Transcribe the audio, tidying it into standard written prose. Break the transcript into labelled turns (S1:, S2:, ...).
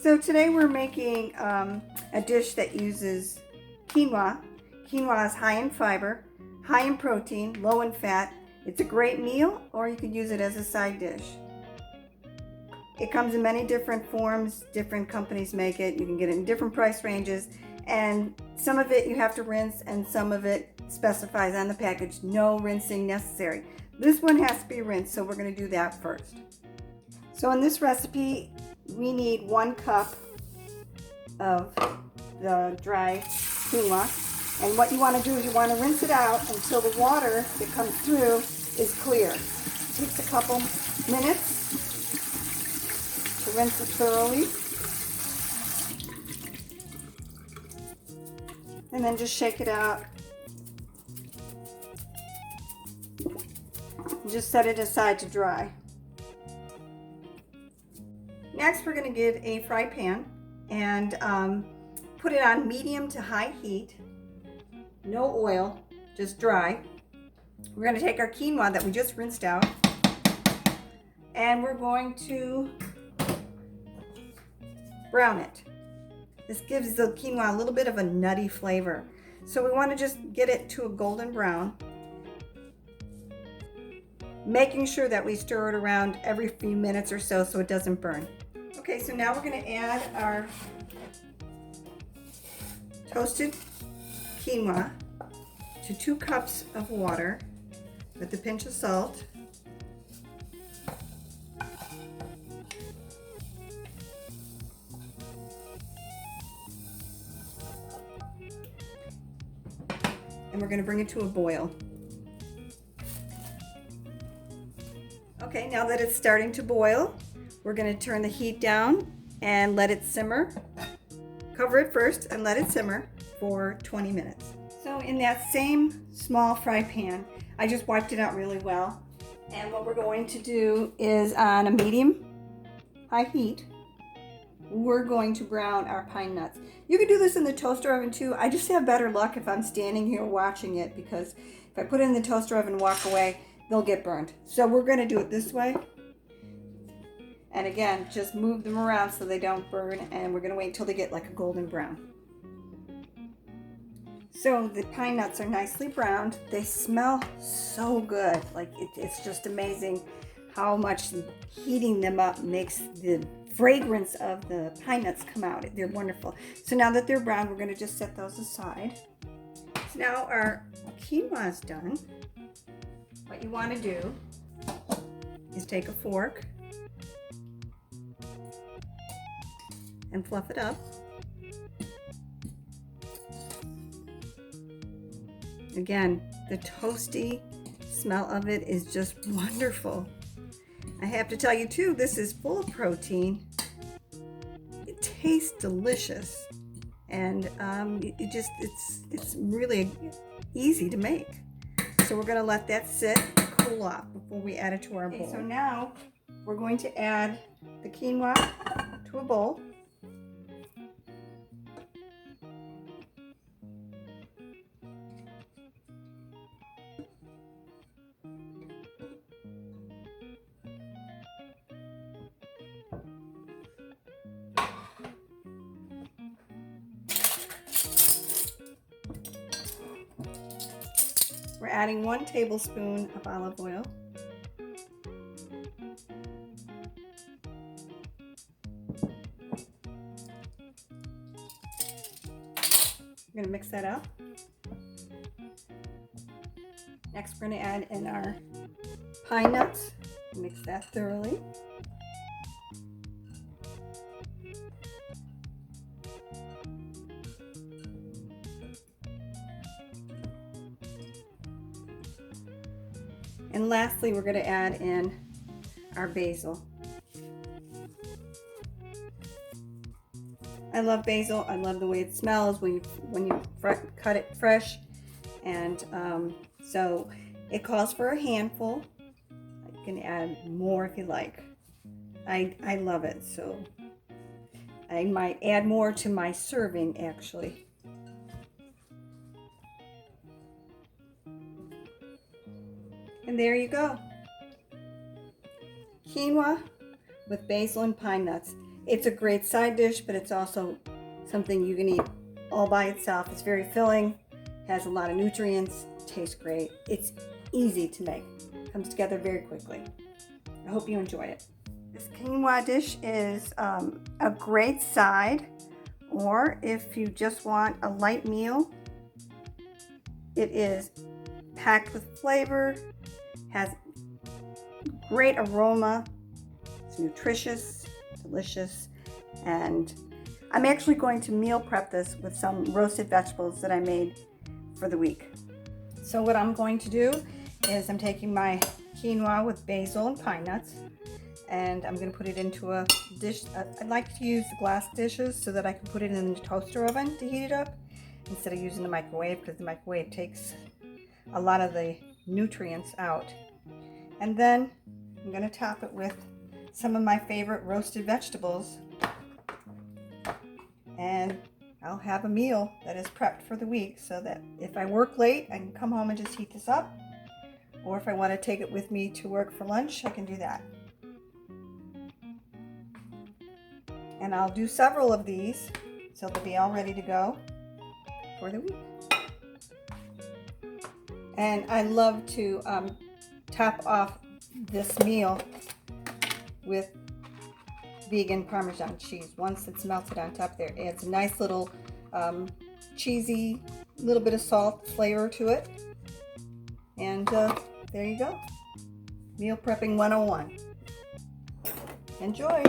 S1: So today we're making a dish that uses quinoa. Quinoa is high in fiber, high in protein, low in fat. It's a great meal, or you could use it as a side dish. It comes in many different forms. Different companies make it. You can get it in different price ranges, and some of it you have to rinse, and some of it specifies on the package no rinsing necessary. This one has to be rinsed, so we're going to do that first. So in this recipe, we need 1 cup of the dry quinoa. And what you want to do is you want to rinse it out until the water that comes through is clear. It takes a couple minutes to rinse it thoroughly. And then just shake it out. And just set it aside to dry. Next, we're going to get a fry pan and put it on medium to high heat. No oil, just dry. We're going to take our quinoa that we just rinsed out, and we're going to brown it. This gives the quinoa a little bit of a nutty flavor. So we want to just get it to a golden brown, making sure that we stir it around every few minutes or so it doesn't burn. Okay, so now we're going to add our toasted quinoa to 2 cups of water with a pinch of salt. And we're going to bring it to a boil. Okay, now that it's starting to boil, we're going to turn the heat down and let it simmer. Cover it first and let it simmer for 20 minutes. So in that same small fry pan, I just wiped it out really well. And what we're going to do is, on a medium high heat, we're going to brown our pine nuts. You can do this in the toaster oven too. I just have better luck if I'm standing here watching it, because if I put it in the toaster oven and walk away, they'll get burned. So we're going to do it this way. And again, just move them around so they don't burn, and we're going to wait until they get like a golden brown. So the pine nuts are nicely browned. They smell so good. Like it's just amazing how much heating them up makes the fragrance of the pine nuts come out. They're wonderful. So now that they're brown, we're going to just set those aside. So now our quinoa is done. What you want to do is take a fork and fluff it up. Again, the toasty smell of it is just wonderful. I have to tell you too, this is full of protein. It tastes delicious, and it's really easy to make. So we're going to let that sit and cool off before we add it to our bowl. So now we're going to add the quinoa to a bowl. We're adding 1 tablespoon of olive oil. We're going to mix that up. Next, we're going to add in our pine nuts. Mix that thoroughly. And lastly, we're going to add in our basil. I love basil. I love the way it smells when you cut it fresh. And so it calls for a handful. You can add more if you like. I love it, so I might add more to my serving actually. And there you go. Quinoa with basil and pine nuts. It's a great side dish, but it's also something you can eat all by itself. It's very filling, has a lot of nutrients, tastes great. It's easy to make, comes together very quickly. I hope you enjoy it. This quinoa dish is a great side, or if you just want a light meal, it is packed with flavor, has great aroma, it's nutritious, delicious, and I'm actually going to meal prep this with some roasted vegetables that I made for the week. So what I'm going to do is I'm taking my quinoa with basil and pine nuts, and I'm going to put it into a dish. I'd like to use the glass dishes so that I can put it in the toaster oven to heat it up instead of using the microwave, because the microwave takes a lot of the nutrients out. And then I'm going to top it with some of my favorite roasted vegetables, and I'll have a meal that is prepped for the week so that if I work late, I can come home and just heat this up. Or if I want to take it with me to work for lunch, I can do that. And I'll do several of these so they'll be all ready to go for the week. And I love to top off this meal with vegan Parmesan cheese. Once it's melted on top there, it adds a nice little cheesy, little bit of salt flavor to it. And there you go. Meal prepping 101. Enjoy.